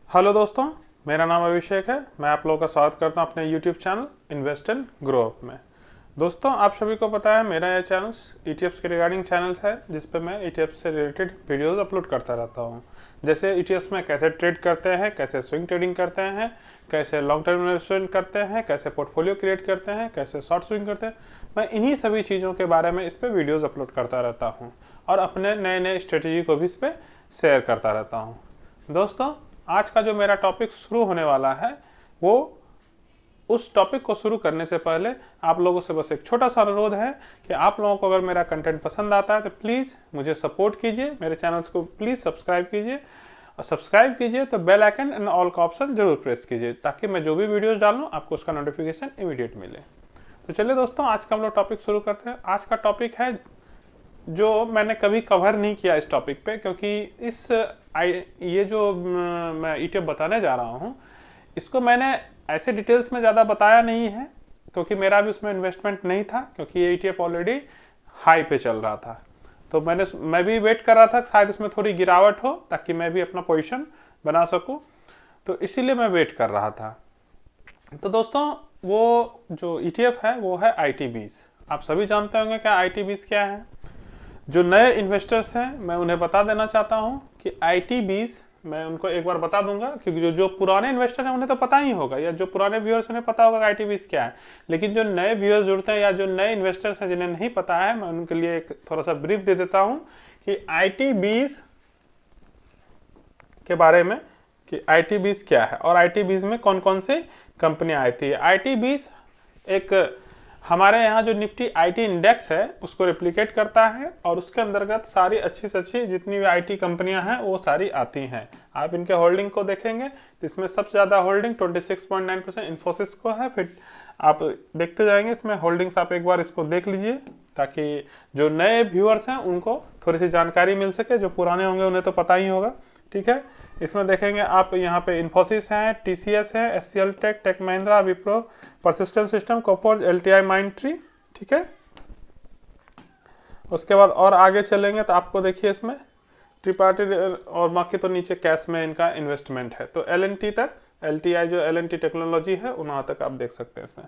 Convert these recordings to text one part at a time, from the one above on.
Hello दोस्तों, मेरा नाम अभिषेक है। मैं आप लोगों का स्वागत करता हूं अपने YouTube channel invest and grow up में। दोस्तों, आप सभी को पता है मेरा यह चैनल ईटीएफ्स के रिगार्डिंग चैनल है, जिस पे मैं ईटीएफ से रिलेटेड वीडियोस अपलोड करता रहता हूं। जैसे ईटीएफ्स में कैसे ट्रेड करते हैं, कैसे स्विंग ट्रेडिंग करते हैं, कैसे लॉन्ग टर्म इन्वेस्टमेंट करते हैं, कैसे पोर्टफोलियो क्रिएट करते हैं, कैसे शॉर्ट स्विंग करते हैं। मैं इन्हीं सभी चीज़ों के बारे में इस पर वीडियोज़ अपलोड करता रहता हूँ और अपने नए नए स्ट्रेटेजी को भी इस पर शेयर करता रहता हूँ। दोस्तों, आज का जो मेरा टॉपिक शुरू होने वाला है, वो उस टॉपिक को शुरू करने से पहले आप लोगों से बस एक छोटा सा अनुरोध है कि आप लोगों को अगर मेरा कंटेंट पसंद आता है तो प्लीज़ मुझे सपोर्ट कीजिए, मेरे चैनल्स को प्लीज़ सब्सक्राइब कीजिए और सब्सक्राइब कीजिए तो बेल आइकन एंड ऑल का ऑप्शन जरूर प्रेस कीजिए, ताकि मैं जो भी वीडियोस डालूँ आपको उसका नोटिफिकेशन इमीडिएट मिले। तो चलिए दोस्तों, आज का हम लोग टॉपिक शुरू करते हैं। आज का टॉपिक है जो मैंने कभी कवर नहीं किया इस टॉपिक पे, क्योंकि ये जो मैं ईटीएफ बताने जा रहा हूँ, इसको मैंने ऐसे डिटेल्स में ज़्यादा बताया नहीं है, क्योंकि मेरा भी उसमें इन्वेस्टमेंट नहीं था, क्योंकि ये ईटीएफ ऑलरेडी हाई पे चल रहा था। तो मैं भी वेट कर रहा था शायद इसमें थोड़ी गिरावट हो, ताकि मैं भी अपना पोजीशन बना सकूँ, तो इसीलिए मैं वेट कर रहा था। तो दोस्तों, वो जो ईटीएफ है वो है ITBs। आप सभी जानते होंगे क्या ITBs क्या है। जो नए इन्वेस्टर्स हैं, मैं उन्हें बता देना चाहता हूं कि ITBs, मैं उनको एक बार बता दूंगा, क्योंकि जो जो पुराने इन्वेस्टर हैं उन्हें तो पता ही होगा, या जो पुराने व्यूअर्स उन्हें पता होगा कि ITBs क्या है। लेकिन जो नए व्यूअर्स जुड़ते हैं या जो नए इन्वेस्टर्स हैं जिन्हें नहीं पता है, मैं उनके लिए एक थोड़ा सा ब्रीफ दे देता हूं कि ITBs के बारे में, कि ITBs क्या है और ITBs में कौन कौन सी कंपनियां आई थी। ITBs एक हमारे यहाँ जो निफ्टी IT इंडेक्स है उसको रेप्लिकेट करता है, और उसके अंतर्गत सारी अच्छी से अच्छी जितनी भी IT कंपनियां हैं वो सारी आती हैं। आप इनके होल्डिंग को देखेंगे तो इसमें सबसे ज़्यादा होल्डिंग 26.9% इन्फोसिस को है। फिर आप देखते जाएंगे इसमें होल्डिंग्स, आप एक बार इसको देख लीजिए, ताकि जो नए व्यूअर्स हैं उनको थोड़ी सी जानकारी मिल सके, जो पुराने होंगे उन्हें तो पता ही होगा। ठीक है, इसमें देखेंगे आप यहाँ पे इन्फोसिस है, TCS है, HCL tech, tech Mahindra, Wipro, Persistent system, Coforge, LTI, Mindtree. ठीक है, उसके बाद और आगे चलेंगे तो आपको देखिए इसमें त्रिपाठी, और बाकी तो नीचे कैश में इनका इन्वेस्टमेंट है। तो LNT तक, LTI जो LNT टेक्नोलॉजी है वहाँ तक आप देख सकते हैं इसमें।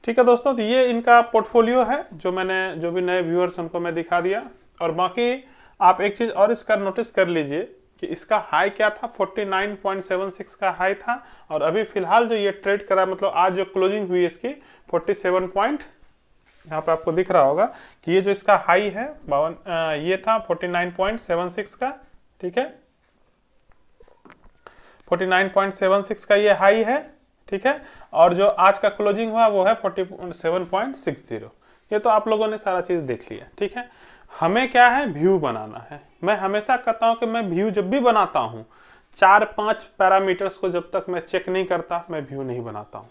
ठीक है दोस्तों, तो ये इनका पोर्टफोलियो है जो भी नए व्यूअर्स उनको मैं दिखा दिया। और बाकी आप एक चीज़ और इसका नोटिस कर लीजिए कि इसका हाई क्या था, 49.76 का हाई था, और अभी फिलहाल जो ये ट्रेड करा, मतलब आज जो क्लोजिंग हुई इसकी 47 पॉइंट, यहाँ पे आपको दिख रहा होगा कि ये जो इसका हाई है 52, ये था 49.76 का। ठीक है, 49.76 का ये हाई है। ठीक है, और जो आज का क्लोजिंग हुआ वो है 47.60। ये तो आप लोगों ने सारा चीज देख लिया। ठीक है, हमें क्या है, व्यू बनाना है। मैं हमेशा कहता हूं कि मैं व्यू जब भी बनाता हूं, 4-5 पैरामीटर्स को जब तक मैं चेक नहीं करता मैं व्यू नहीं बनाता हूं।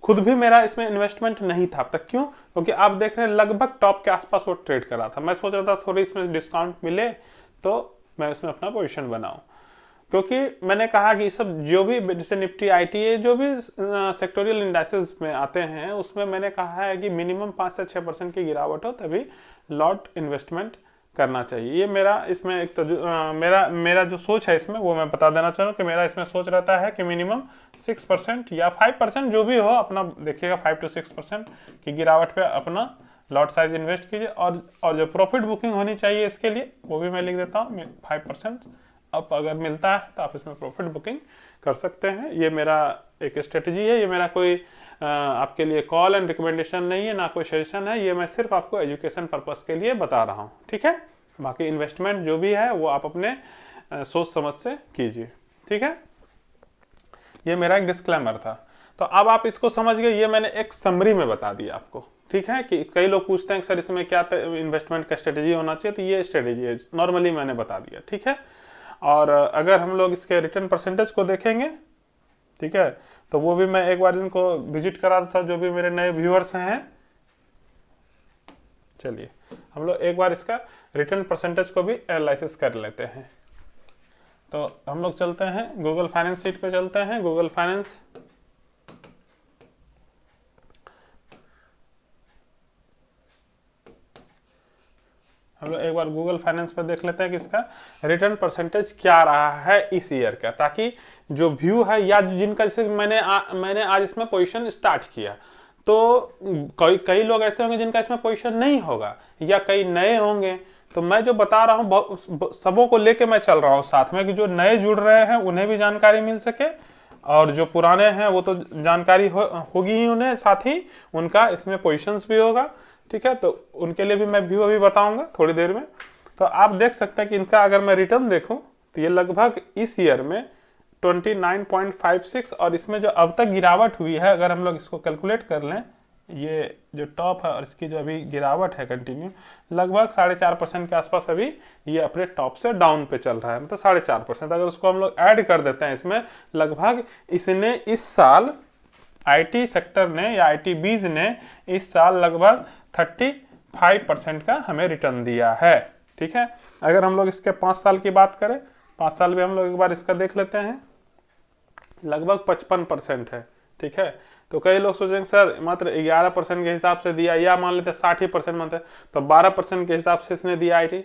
खुद भी मेरा इसमें इन्वेस्टमेंट नहीं था अब तक। क्यों? क्योंकि आप देख रहे हैं लगभग टॉप के आसपास वो ट्रेड कर रहा था। मैं सोच रहा था थोड़ी इसमें डिस्काउंट मिले तो मैं इसमें अपना पोजीशन बनाऊं, क्योंकि मैंने कहा कि सब जो भी जैसे निफ्टी ITA जो भी सेक्टोरियल इंडाइसेस में आते हैं, उसमें मैंने कहा है कि मिनिमम 5 से 6% की गिरावट हो तभी लॉट इन्वेस्टमेंट करना चाहिए। ये मेरा इसमें एक तो मेरा जो सोच है इसमें, वो मैं बता देना चाह रहा हूँ कि मेरा इसमें सोच रहता है कि मिनिमम 6% या 5% जो भी हो, अपना देखिएगा 5 to 6% की गिरावट पे अपना लॉट साइज इन्वेस्ट कीजिए। और जो प्रॉफिट बुकिंग होनी चाहिए इसके लिए, वो भी मैं लिख देता हूँ 5%। अब अगर मिलता है तो आप इसमें प्रॉफिट बुकिंग कर सकते हैं। ये मेरा एक स्ट्रेटजी है, ये मेरा कोई आपके लिए कॉल एंड रिकमेंडेशन नहीं है, ना कोई सजेशन है। ये मैं सिर्फ आपको एजुकेशन पर्पस के लिए बता रहा हूँ। ठीक है, बाकी इन्वेस्टमेंट जो भी है वो आप अपने सोच समझ से कीजिए। ठीक है, ये मेरा एक डिस्क्लेमर था। तो अब आप इसको समझ गए, ये मैंने एक समरी में बता दिया आपको। ठीक है, कि कई लोग पूछते हैं सर इसमें क्या इन्वेस्टमेंट का स्ट्रेटजी होना चाहिए, तो ये स्ट्रेटजी है, नॉर्मली मैंने बता दिया। ठीक है, और अगर हम लोग इसके रिटर्न परसेंटेज को देखेंगे, ठीक है, तो वो भी मैं एक बार इनको विजिट करा था, जो भी मेरे नए व्यूअर्स हैं। चलिए हम लोग एक बार इसका रिटर्न परसेंटेज को भी एनालिसिस कर लेते हैं। तो हम लोग चलते हैं गूगल फाइनेंस सीट पे, चलते हैं गूगल फाइनेंस। हम लोग एक बार गूगल फाइनेंस पर देख लेते हैं कि इसका रिटर्न परसेंटेज क्या रहा है इस ईयर का, ताकि जो व्यू है या जिनका, जैसे मैंने आज इसमें पोजीशन स्टार्ट किया, तो कई लोग ऐसे होंगे जिनका इसमें पोजीशन नहीं होगा, या कई नए होंगे। तो मैं जो बता रहा हूँ सबों को लेके मैं चल रहा हूँ साथ में, कि जो नए जुड़ रहे हैं उन्हें भी जानकारी मिल सके, और जो पुराने हैं वो तो जानकारी होगी ही उन्हें, साथ ही उनका इसमें पोजीशंस भी होगा। ठीक है, तो उनके लिए भी मैं व्यू अभी बताऊंगा थोड़ी देर में। तो आप देख सकते हैं कि इनका अगर मैं रिटर्न देखूं तो ये लगभग इस ईयर में 29.56, और इसमें जो अब तक गिरावट हुई है, अगर हम लोग इसको कैलकुलेट कर लें, ये जो टॉप है और इसकी जो अभी गिरावट है कंटिन्यू, लगभग 4.5% के आसपास अभी ये अपने टॉप से डाउन पे चल रहा है, मतलब 4.5%। अगर उसको हम लोग ऐड कर देते हैं इसमें, लगभग इसने इस साल आईटी सेक्टर ने या आईटी बीज ने इस साल लगभग 35% का हमें रिटर्न दिया है। ठीक है, अगर हम लोग इसके 5 साल की बात करें, 5 साल भी हम लोग एक बार इसका देख लेते हैं, लगभग 55% है। ठीक है, तो कई लोग सोचेंगे सर मात्र 11% के हिसाब से दिया, या मान लेते 60% मानते, तो 12% के हिसाब से इसने दिया आईटी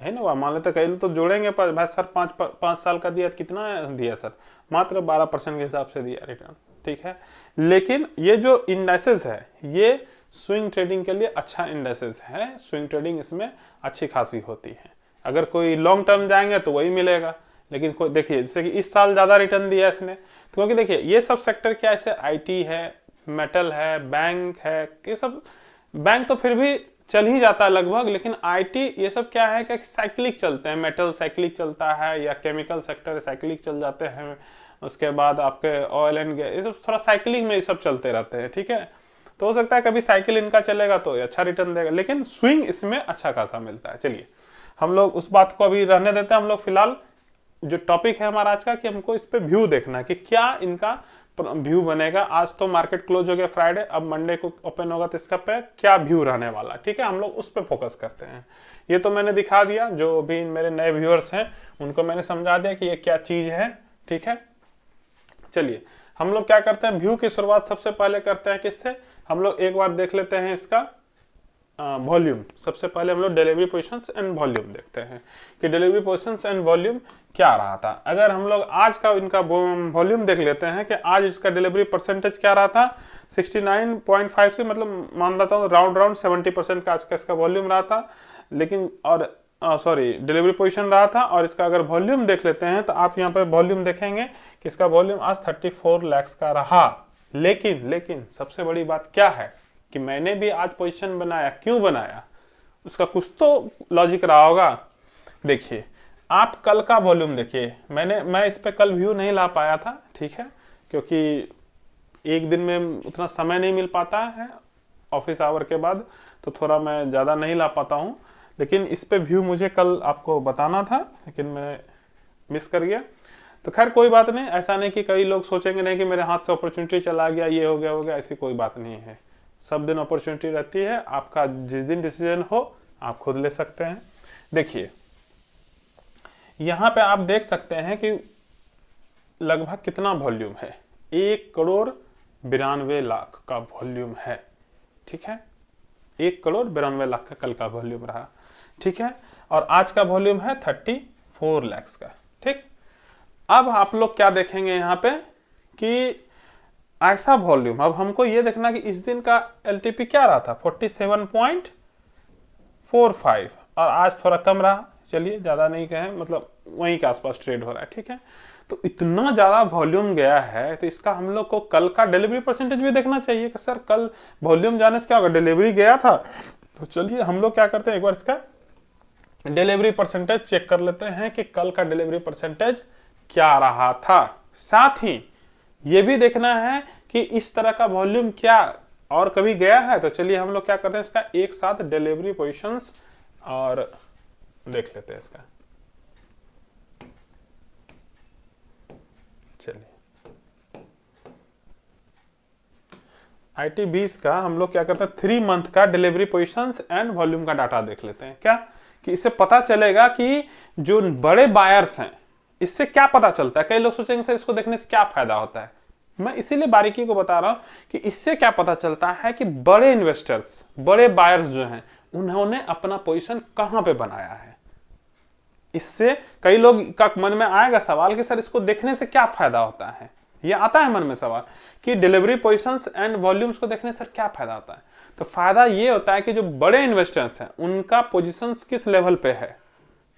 है ना। मान लेते कई लोग तो जोड़ेंगे, भाई सर 5 साल का दिया, कितना दिया सर, मात्र 12% के हिसाब से दिया रिटर्न। ठीक है, लेकिन ये जो इंडेक्सेस है ये स्विंग ट्रेडिंग के लिए अच्छा इंडेक्सेस है, स्विंग ट्रेडिंग इसमें अच्छी खासी होती है। अगर कोई लॉन्ग टर्म जाएंगे तो वही मिलेगा, लेकिन कोई देखिए जैसे कि इस साल ज्यादा रिटर्न दिया इसने, तो क्योंकि देखिए ये सब सेक्टर क्या है, आईटी है, मेटल है, बैंक है, ये सब, बैंक तो फिर भी चल ही जाता है लगभग, लेकिन आईटी ये सब क्या है कि साइक्लिक चलते हैं, मेटल साइक्लिक चलता है, या केमिकल सेक्टर साइक्लिक चल जाते हैं, उसके बाद आपके ऑयल एंड गैस, ये सब थोड़ा साइक्लिंग में ये सब चलते रहते हैं। ठीक है, तो हो सकता है कभी साइकिल इनका चलेगा तो अच्छा रिटर्न देगा, लेकिन स्विंग इसमें अच्छा खासा मिलता है। चलिए हम लोग उस बात को अभी रहने देते हैं, हम लोग फिलहाल जो टॉपिक है हमारा आज का, कि हमको इस पे व्यू देखना है कि क्या इनका व्यू बनेगा। आज तो मार्केट क्लोज हो गया फ्राइडे, अब मंडे को ओपन होगा, तो इसका पे क्या व्यू रहने वाला। ठीक है, हम लोग उस पे फोकस करते हैं। ये तो मैंने दिखा दिया, जो भी मेरे नए व्यूअर्स हैं उनको मैंने समझा दिया कि ये क्या चीज है। ठीक है, चलिए हम लोग क्या करते हैं, व्यू की शुरुआत सबसे पहले करते हैं किससे, हम लोग एक बार देख लेते हैं इसका वॉल्यूम। सबसे पहले हम लोग डिलीवरी पोजीशंस एंड वॉल्यूम देखते हैं कि डिलीवरी पोजीशंस एंड वॉल्यूम क्या रहा था। अगर हम लोग आज का इनका वॉल्यूम देख लेते हैं कि आज इसका डिलीवरी परसेंटेज क्या रहा था, 69.5 से, मतलब मान लेता हूँ राउंड 70% का आज का इसका वॉल्यूम रहा था, लेकिन और सॉरी डिलीवरी पोजीशन रहा था। और इसका अगर वॉल्यूम देख लेते हैं तो आप यहाँ पे वॉल्यूम देखेंगे कि इसका वॉल्यूम आज 34 लाख का रहा। लेकिन सबसे बड़ी बात क्या है कि मैंने भी आज पोजीशन बनाया, क्यों बनाया, उसका कुछ तो लॉजिक रहा होगा। देखिए आप कल का वॉल्यूम देखिए, मैं इस पे कल व्यू नहीं ला पाया था, ठीक है, क्योंकि एक दिन में उतना समय नहीं मिल पाता है ऑफिस आवर के बाद, तो थोड़ा मैं ज़्यादा नहीं ला पाता हूँ। लेकिन इस पे व्यू मुझे कल आपको बताना था, लेकिन मैं मिस कर गया। तो खैर कोई बात नहीं, ऐसा नहीं कि कई लोग सोचेंगे नहीं कि मेरे हाथ से अपॉर्चुनिटी चला गया, ये हो गया, ऐसी कोई बात नहीं है। सब दिन अपॉर्चुनिटी रहती है, आपका जिस दिन डिसीजन हो आप खुद ले सकते हैं। देखिए यहाँ पे आप देख सकते हैं कि लगभग कितना वॉल्यूम है, 1,92,00,000 का वॉल्यूम है। ठीक है, 1,92,00,000 का कल का वॉल्यूम रहा। ठीक है, और आज का वॉल्यूम है 34 लाख का। ठीक, अब आप लोग क्या देखेंगे यहाँ पे कि ऐसा वॉल्यूम, अब हमको ये देखना कि इस दिन का एलटीपी क्या रहा था, 47.45, और आज थोड़ा कम रहा। चलिए ज्यादा नहीं कहें, मतलब वहीं के आसपास ट्रेड हो रहा है। ठीक है, तो इतना ज्यादा वॉल्यूम गया है, तो इसका हम लोग को कल का डिलीवरी परसेंटेज भी देखना चाहिए कि सर कल वॉल्यूम जाने से क्या होगा, डिलीवरी गया था। तो चलिए हम लोग क्या करते हैं, एक बार इसका डिलीवरी परसेंटेज चेक कर लेते हैं कि कल का डिलीवरी परसेंटेज क्या रहा था। साथ ही ये भी देखना है कि इस तरह का वॉल्यूम क्या और कभी गया है। तो चलिए हम लोग क्या करते हैं, इसका एक साथ डिलीवरी पोजीशंस और देख लेते हैं इसका। चलिए IT20 का हम लोग क्या करते हैं, 3 मंथ का डिलीवरी पोजीशंस एंड वॉल्यूम का डाटा देख लेते हैं। क्या कि इससे पता चलेगा कि जो बड़े बायर्स हैं, इससे क्या पता चलता है। कई लोग सोचेंगे सर इसको देखने से क्या फायदा होता है, मैं इसीलिए बारीकी को बता रहा हूं कि इससे क्या पता चलता है कि बड़े इन्वेस्टर्स, बड़े बायर्स जो हैं उन्होंने अपना पोजीशन कहां पे बनाया है। इससे कई लोग का मन में आएगा सवाल कि सर इसको देखने से क्या फायदा होता है, ये आता है मन में सवाल कि डिलीवरी पोजीशंस एंड वॉल्यूम्स को देखने से क्या फायदा होता है। तो फायदा ये होता है कि जो बड़े इन्वेस्टर्स हैं उनका पोजीशंस किस लेवल पे है,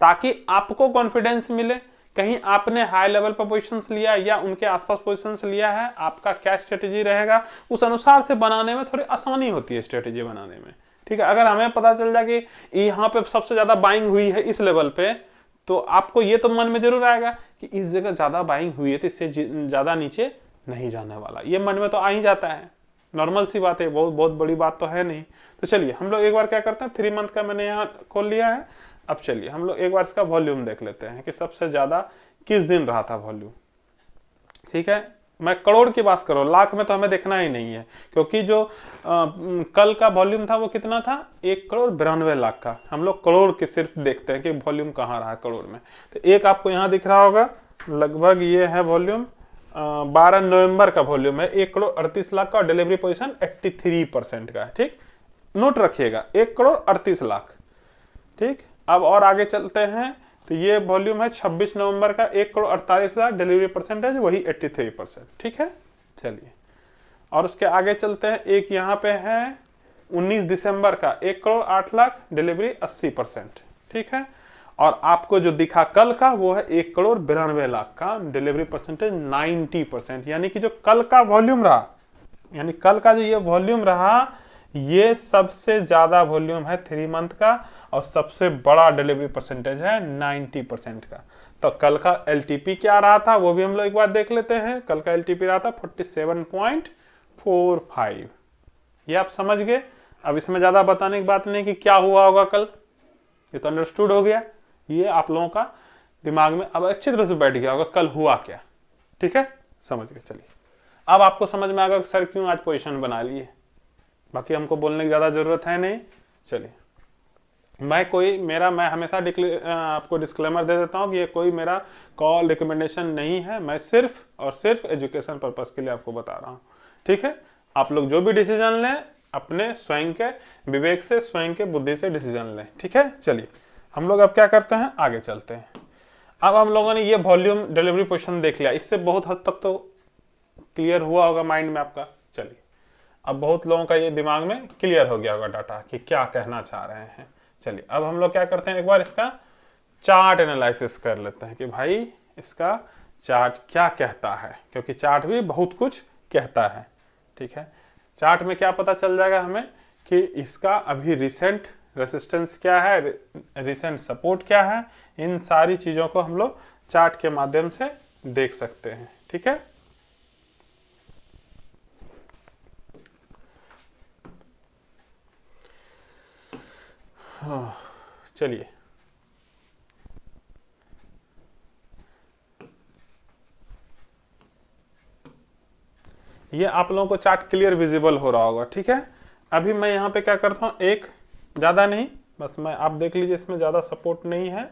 ताकि आपको कॉन्फिडेंस मिले कहीं आपने हाई लेवल पर पोजीशंस लिया या उनके आसपास पोजीशंस लिया है, आपका क्या स्ट्रेटेजी रहेगा उस अनुसार से बनाने में थोड़ी आसानी होती है स्ट्रेटेजी बनाने में। ठीक है, अगर हमें पता चल जाए कि यहाँ पे सबसे ज्यादा बाइंग हुई है इस लेवल पे, तो आपको ये तो मन में जरूर आएगा कि इस जगह ज्यादा बाइंग हुई है तो इससे ज्यादा नीचे नहीं जाने वाला, ये मन में तो आ ही जाता है, नॉर्मल सी बात है, बहुत बहुत बड़ी बात तो है नहीं। तो चलिए हम लोग एक बार क्या करते हैं, 3 मंथ का मैंने यहाँ खोल लिया है। अब चलिए हम लोग एक बार इसका वॉल्यूम देख लेते हैं कि सबसे ज्यादा किस दिन रहा था वॉल्यूम। ठीक है, मैं करोड़ की बात करूं, लाख में तो हमें देखना ही नहीं है, क्योंकि जो कल का वॉल्यूम था वो कितना था, 1,92,00,000 का। हम लोग करोड़ के सिर्फ देखते हैं कि वॉल्यूम कहाँ रहा करोड़ में। तो एक आपको यहाँ दिख रहा होगा, लगभग ये है वॉल्यूम 12 नवंबर का वॉल्यूम है, 1,38,00,000 का, और डिलीवरी पोजीशन 83% का है। ठीक, नोट रखिएगा 1,38,00,000। ठीक, अब और आगे चलते हैं तो ये वॉल्यूम है 26 नवंबर का, 1,48,00,000, डिलीवरी परसेंटेज वही 83%। ठीक है, चलिए और उसके आगे चलते हैं, एक यहाँ पे है 19 दिसंबर का, 1,08,00,000, डिलीवरी 80%। ठीक है, और आपको जो दिखा कल का वो है 1,92,00,000 का, डिलीवरी परसेंटेज 90%। यानी कि जो कल का वॉल्यूम रहा, यानी कल का जो ये वॉल्यूम रहा, ये सबसे ज्यादा वॉल्यूम है 3 मंथ का, और सबसे बड़ा डिलीवरी परसेंटेज है 90% का। तो कल का एलटीपी क्या रहा था वो भी हम लोग एक बार देख लेते हैं। कल का एलटीपी रहा था 47.45। ये आप समझ गए। अब इसमें ज्यादा बताने की बात नहीं कि क्या हुआ होगा कल, ये तो अंडरस्टूड हो गया, ये आप लोगों का दिमाग में अब अच्छी तरह से बैठ गया होगा कल हुआ क्या। ठीक है, समझ गए। चलिए अब आपको समझ में आएगा सर क्यों आज पोजीशन बना लिए, बाकी हमको बोलने की ज्यादा जरूरत है नहीं। चलिए मैं हमेशा आपको डिस्क्लेमर दे देता हूं कि ये कोई मेरा कॉल रिकमेंडेशन नहीं है, मैं सिर्फ और सिर्फ एजुकेशन पर्पस के लिए आपको बता रहा हूं। ठीक है, आप लोग जो भी डिसीजन लें अपने स्वयं के विवेक से, स्वयं के बुद्धि से डिसीजन लें। ठीक है, चलिए हम लोग अब क्या करते हैं, आगे चलते हैं। अब हम लोगों ने ये वॉल्यूम डिलीवरी पोजीशन देख लिया, इससे बहुत हद तक तो क्लियर हुआ होगा माइंड में आपका। चलिए अब बहुत लोगों का ये दिमाग में क्लियर हो गया होगा डाटा कि क्या कहना चाह रहे हैं। चलिए अब हम लोग क्या करते हैं, एक बार इसका चार्ट एनालिसिस कर लेते हैं कि भाई इसका चार्ट क्या कहता है, क्योंकि चार्ट भी बहुत कुछ कहता है। ठीक है, चार्ट में क्या पता चल जाएगा हमें कि इसका अभी रिसेंट रेसिस्टेंस क्या है, रिसेंट सपोर्ट क्या है, इन सारी चीजों को हम लोग चार्ट के माध्यम से देख सकते हैं। ठीक है, चलिए ये आप लोगों को चार्ट क्लियर विजिबल हो रहा होगा। ठीक है, अभी मैं यहाँ पे क्या करता हूँ, एक ज़्यादा नहीं, बस मैं आप देख लीजिए इसमें ज़्यादा सपोर्ट नहीं है,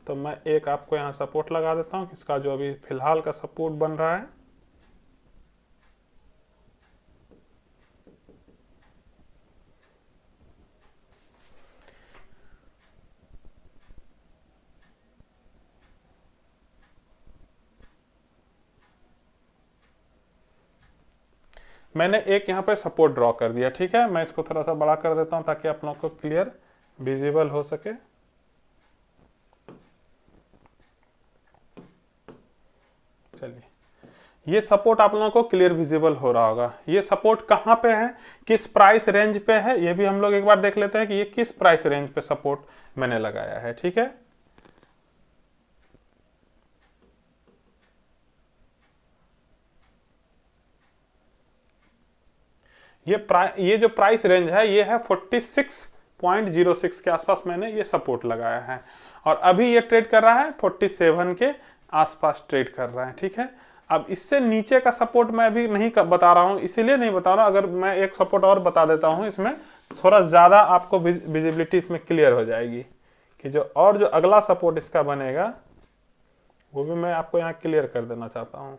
तो मैं एक आपको यहाँ सपोर्ट लगा देता हूँ, इसका जो अभी फिलहाल का सपोर्ट बन रहा है। मैंने एक यहाँ पे सपोर्ट ड्रॉ कर दिया। ठीक है, मैं इसको थोड़ा सा बड़ा कर देता हूँ ताकि आप लोगों को क्लियर विजिबल हो सके। चलिए ये सपोर्ट आप लोगों को क्लियर विजिबल हो रहा होगा। ये सपोर्ट कहाँ पे है, किस प्राइस रेंज पे है, ये भी हम लोग एक बार देख लेते हैं कि ये किस प्राइस रेंज पे सपोर्ट मैंने लगाया है। ठीक है, ये जो प्राइस रेंज है ये है 46.06 के आसपास मैंने ये सपोर्ट लगाया है, और अभी ये ट्रेड कर रहा है 47 के आसपास ट्रेड कर रहा है। ठीक है, अब इससे नीचे का सपोर्ट मैं अभी नहीं बता रहा हूं, इसीलिए नहीं बता रहा हूं, अगर मैं एक सपोर्ट और बता देता हूं इसमें थोड़ा ज्यादा आपको विजिबिलिटी इसमें क्लियर हो जाएगी कि जो अगला सपोर्ट इसका बनेगा वो भी मैं आपको यहाँ क्लियर कर देना चाहता हूँ।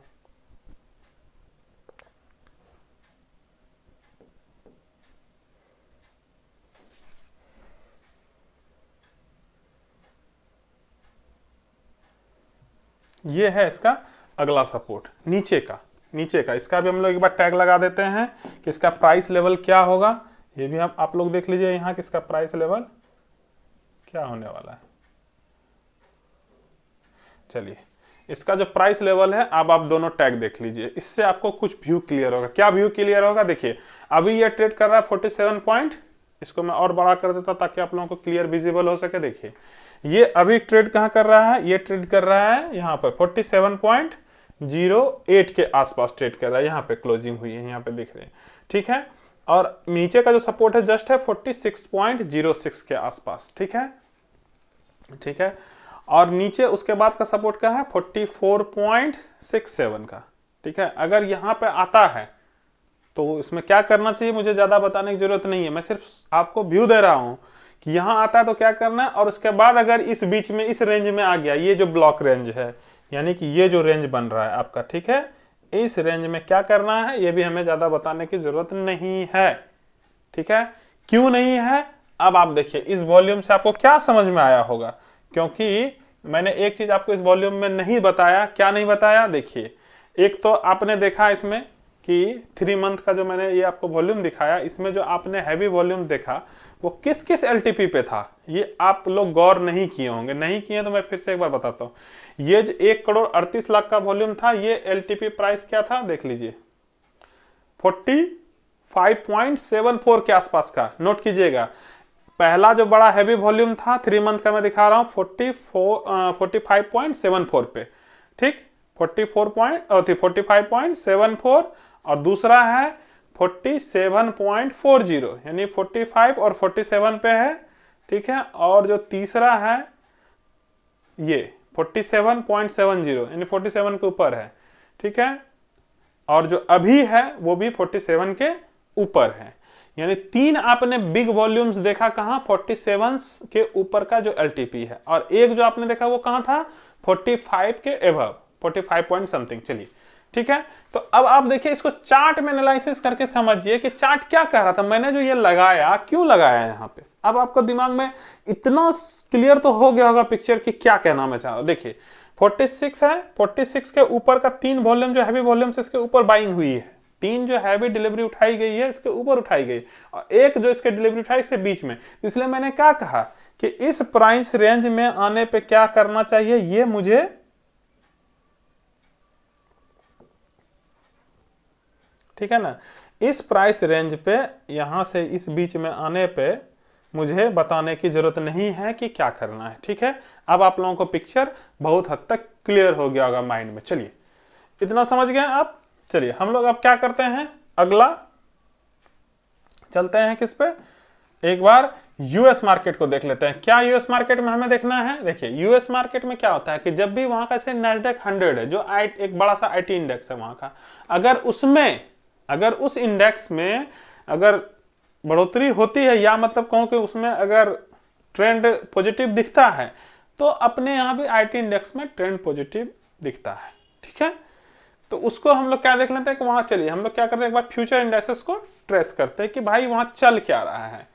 ये है इसका अगला सपोर्ट नीचे का इसका भी हम लोग एक बार टैग लगा देते हैं कि इसका प्राइस लेवल क्या होगा। ये भी आप लोग देख लीजिए यहाँ कि इसका प्राइस लेवल क्या होने वाला है। चलिए, इसका जो प्राइस लेवल है अब आप दोनों टैग देख लीजिए, इससे आपको कुछ व्यू क्लियर होगा। क्या व्यू क्लियर होगा? देखिए अभी ये ट्रेड कर रहा है 47 पॉइंट, इसको मैं और बड़ा कर देता ताकि आप लोगों को क्लियर विजिबल हो सके। देखिए ये अभी ट्रेड कहाँ कर रहा है? ये ट्रेड कर रहा है यहाँ पर 47.08 के आसपास ट्रेड कर रहा है। यहाँ पे क्लोजिंग हुई है, यहाँ पे दिख रहे हैं, ठीक है। और नीचे का जो सपोर्ट है जस्ट है 46.06 के आसपास, ठीक है, ठीक है। और नीचे उसके बाद का सपोर्ट क्या है? 44.67 का, ठीक है। अगर यहाँ पे आता है तो इसमें क्या करना चाहिए मुझे ज्यादा बताने की जरूरत नहीं है, मैं सिर्फ आपको व्यू दे रहा हूं कि यहां आता है तो क्या करना है। और उसके बाद अगर इस बीच में इस रेंज में आ गया, ये जो ब्लॉक रेंज है यानी कि ये जो रेंज बन रहा है आपका, ठीक है, इस रेंज में क्या करना है ये भी हमें ज्यादा बताने की जरूरत नहीं है, ठीक है। क्यों नहीं है? अब आप देखिए इस वॉल्यूम से आपको क्या समझ में आया होगा, क्योंकि मैंने एक चीज आपको इस वॉल्यूम में नहीं बताया। क्या नहीं बताया? देखिए एक तो आपने देखा इसमें कि 3 मंथ का जो मैंने ये आपको वॉल्यूम दिखाया, इसमें जो आपने हैवी वॉल्यूम देखा वो किस किस एलटीपी पे था, ये आप लोग गौर नहीं किए होंगे। नहीं किए तो मैं फिर से एक बार बताता हूँ। ये जो 1,38,00,000 का वॉल्यूम था, ये एलटीपी प्राइस क्या था देख लीजिए, 45.74 के आसपास का। नोट कीजिएगा, पहला जो बड़ा हैवी वॉल्यूम था 3 मंथ का मैं दिखा रहा हूं 45.74 पे, ठीक, 45.74 और दूसरा है 47.40 यानी 45 और 47 पे है, ठीक है। और जो तीसरा है ये 47.70 यानी 47 के ऊपर है, ठीक है। और जो अभी है वो भी 47 के ऊपर है, यानी 3 आपने बिग वॉल्यूम्स देखा कहां? 47 के ऊपर का जो एलटीपी है, और एक जो आपने देखा वो कहां था? 45 के एबव, 45 पॉइंट समथिंग। चलिए ठीक है, तो अब आप देखिए इसको चार्ट में एनालिसिस करके समझिए कि चार्ट क्या कह रहा था। मैंने जो ये लगाया, क्यों लगाया यहां पे, अब आपको दिमाग में इतना क्लियर तो हो गया होगा पिक्चर कि क्या कहना मैं चाह रहा हूं। देखिए 46 है, 46 के ऊपर का 3 वॉल्यूम जो हैवी वॉल्यूम से इसके ऊपर बाइंग हुई है, 3 जो हैवी डिलीवरी उठाई गई है इसके ऊपर उठाई गई, और एक जो इसके डिलीवरी उठाई इसके बीच में। इसलिए मैंने क्या कहा कि इस प्राइस रेंज में आने पे क्या करना चाहिए, ये मुझे ठीक है ना, इस प्राइस रेंज पे यहां से इस बीच में आने पे मुझे बताने की जरूरत नहीं है कि क्या करना है, ठीक है। अब आप लोगों को पिक्चर बहुत हद तक क्लियर हो गया होगा माइंड में। चलिए इतना समझ गए आप। चलिए हम लोग अब क्या करते हैं, अगला चलते हैं किस पे, एक बार यूएस मार्केट को देख लेते हैं। क्या यूएस मार्केट में हमें देखना है? देखिए यूएस मार्केट में क्या होता है कि जब भी वहां का से नैस्डैक 100 है जो एक बड़ा सा आईटी इंडेक्स है वहां का, अगर उस इंडेक्स में अगर बढ़ोतरी होती है, या मतलब कहूं कि उसमें अगर ट्रेंड पॉजिटिव दिखता है, तो अपने यहां भी आईटी इंडेक्स में ट्रेंड पॉजिटिव दिखता है, ठीक है। तो उसको हम लोग क्या देख लेते हैं कि वहां, चलिए हम लोग क्या करते हैं, एक बार फ्यूचर इंडेक्सेस को ट्रेस करते हैं कि भाई वहां चल क्या रहा है।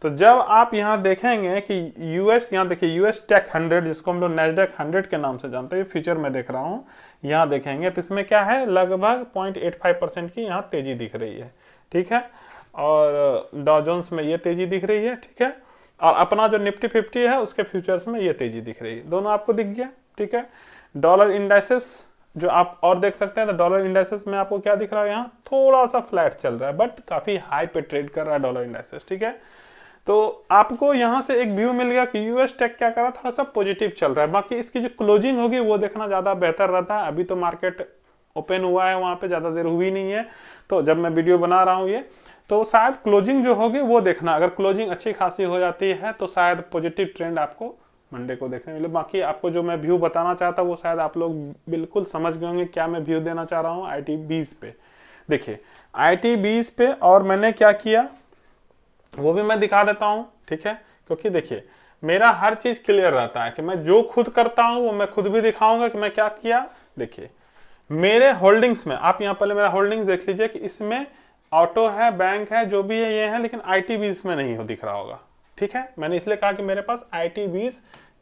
तो जब आप यहां देखेंगे कि यूएस, यहां देखिए यूएस टेक 100 जिसको हम लोग नैस्डैक 100 के नाम से जानते हैं, फ्यूचर में देख रहा हूं, यहां देखेंगे तो इसमें क्या है, लगभग 0.85% की यहां तेजी दिख रही है, ठीक है। और डॉ जोन्स में ये तेजी दिख रही है, ठीक है। और अपना जो निफ्टी 50 है उसके फ्यूचर्स में ये तेजी दिख रही है, दोनों आपको दिख गया, ठीक है। डॉलर इंडेक्सेस जो आप और देख सकते हैं, तो डॉलर इंडेक्सेस में आपको क्या दिख रहा है, यहाँ थोड़ा सा फ्लैट चल रहा है, बट काफी हाई पे ट्रेड कर रहा है डॉलर इंडेक्सेस, ठीक है। तो आपको यहां से एक व्यू मिल गया कि यूएस टेक क्या कर रहा है, थोड़ा सा पॉजिटिव चल रहा है। बाकी इसकी जो क्लोजिंग होगी वो देखना ज्यादा बेहतर रहता है। अभी तो मार्केट ओपन हुआ है, वहां पे ज्यादा देर हुई नहीं है, तो जब मैं वीडियो बना रहा हूं ये, तो शायद क्लोजिंग जो होगी वो देखना। अगर क्लोजिंग अच्छी खासी हो जाती है तो शायद पॉजिटिव ट्रेंड आपको मंडे को देखने मिले। बाकी आपको जो मैं व्यू बताना चाहता वो शायद आप लोग बिल्कुल समझ गए होंगे क्या मैं व्यू देना चाह रहा हूँ ITBs पे। देखिए ITBs पे, और मैंने क्या किया वो भी मैं दिखा देता हूं, ठीक है। क्योंकि देखिए मेरा हर चीज क्लियर रहता है कि मैं जो खुद करता हूं वो मैं खुद भी दिखाऊंगा कि मैं क्या किया। देखिए मेरे होल्डिंग्स में, आप यहां पहले मेरा होल्डिंग्स देख लीजिए कि इसमें ऑटो है, बैंक है, जो भी है ये है, लेकिन ITBs में नहीं हो दिख रहा होगा, ठीक है। मैंने इसलिए कहा कि मेरे पास ITBs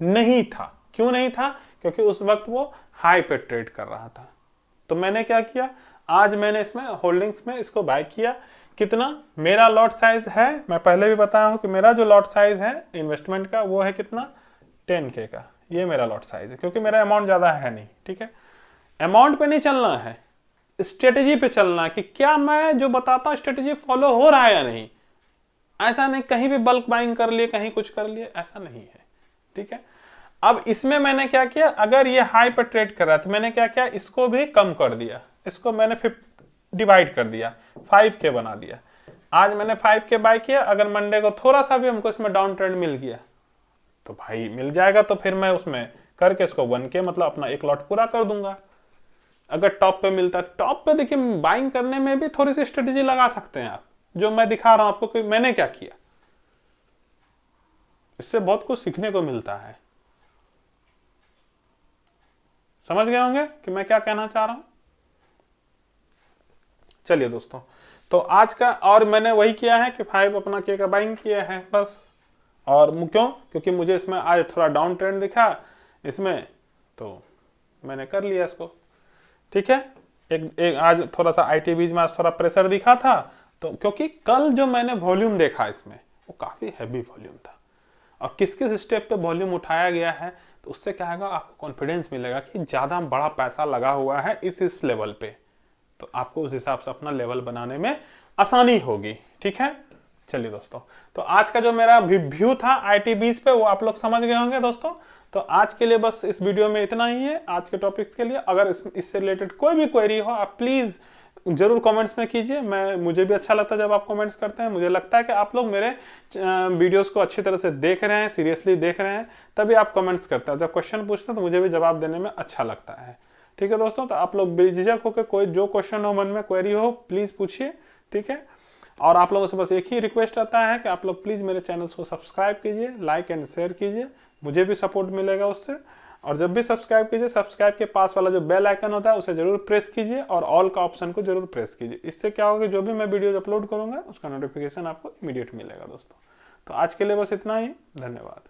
नहीं था, क्यों नहीं था? क्योंकि उस वक्त वो हाई पे ट्रेड कर रहा था। तो मैंने क्या किया, आज मैंने इसमें होल्डिंग्स में इसको बाय किया। कितना मेरा लॉट साइज है, मैं पहले भी बताया हूं कि मेरा जो लॉट साइज है इन्वेस्टमेंट का वो है कितना, 10K का। ये मेरा लॉट साइज है, क्योंकि मेरा अमाउंट ज्यादा है नहीं। ठीक है, अमाउंट पे नहीं चलना है, स्ट्रेटेजी पे चलना है कि क्या मैं जो बताता हूं स्ट्रेटेजी फॉलो हो रहा है या नहीं। ऐसा नहीं कहीं भी बल्क बाइंग कर लिए, कहीं कुछ कर लिए, ऐसा नहीं है। ठीक है, अब इसमें मैंने क्या किया, अगर ये हाई पर ट्रेड कर रहा है तो मैंने क्या किया, इसको भी कम कर दिया, इसको मैंने डिवाइड कर दिया, 5K बना दिया। आज मैंने 5K बाय किया, अगर मंडे को थोड़ा सा भी हमको इसमें डाउन ट्रेंड मिल गया तो भाई मिल जाएगा, तो फिर मैं उसमें करके इसको 1K मतलब अपना एक लॉट पूरा कर दूंगा। अगर टॉप पे मिलता, टॉप पे देखिए बाइंग करने में भी थोड़ी सी स्ट्रेटेजी लगा सकते हैं आप, जो मैं दिखा रहा हूं आपको कि मैंने क्या किया। इससे बहुत कुछ सीखने को मिलता है। समझ गए होंगे कि मैं क्या कहना चाह रहा हूं। चलिए दोस्तों, तो आज का और मैंने वही किया है कि 5 अपना K का बाइंग किया है बस। और क्यों, क्योंकि मुझे इसमें आज थोड़ा डाउन ट्रेंड दिखा इसमें, तो मैंने कर लिया इसको। ठीक है, एक आज थोड़ा सा IT बीज में आज थोड़ा प्रेशर दिखा था, तो क्योंकि कल जो मैंने वॉल्यूम देखा इसमें वो काफी हैवी वॉल्यूम था, और किस किस स्टेप पे वॉल्यूम उठाया गया है, तो उससे क्या होगा, आपको कॉन्फिडेंस मिलेगा कि ज्यादा बड़ा पैसा लगा हुआ है इस लेवल पे, तो आपको उस हिसाब से अपना लेवल बनाने में आसानी होगी। ठीक है, चलिए दोस्तों, तो आज का जो मेरा व्यू था IT बीज पे वो आप लोग समझ गए होंगे दोस्तों। तो आज के लिए बस इस वीडियो में इतना ही है आज के टॉपिक्स के लिए। अगर इससे रिलेटेड कोई भी क्वेरी हो आप प्लीज जरूर कमेंट्स में कीजिए। मुझे भी अच्छा लगता है जब आप कमेंट्स करते हैं। मुझे लगता है कि आप लोग मेरे वीडियोस को अच्छी तरह से देख रहे हैं, सीरियसली देख रहे हैं, तभी आप कमेंट्स करते हैं। जब क्वेश्चन पूछते हैं तो मुझे भी जवाब देने में अच्छा लगता है। ठीक है दोस्तों, तो आप लोग बेझिझक होकर कोई जो क्वेश्चन हो मन में, क्वेरी हो, प्लीज पूछिए। ठीक है, और आप लोगों से बस एक ही रिक्वेस्ट आता है कि आप लोग प्लीज मेरे चैनल को सब्सक्राइब कीजिए, लाइक एंड शेयर कीजिए, मुझे भी सपोर्ट मिलेगा उससे। और जब भी सब्सक्राइब कीजिए, सब्सक्राइब के पास वाला जो बेल आइकन होता है उसे जरूर प्रेस कीजिए, और ऑल का ऑप्शन को जरूर प्रेस कीजिए। इससे क्या होगा, जो भी मैं वीडियो अपलोड करूंगा उसका नोटिफिकेशन आपको इमीडिएट मिलेगा दोस्तों। तो आज के लिए बस इतना ही, धन्यवाद।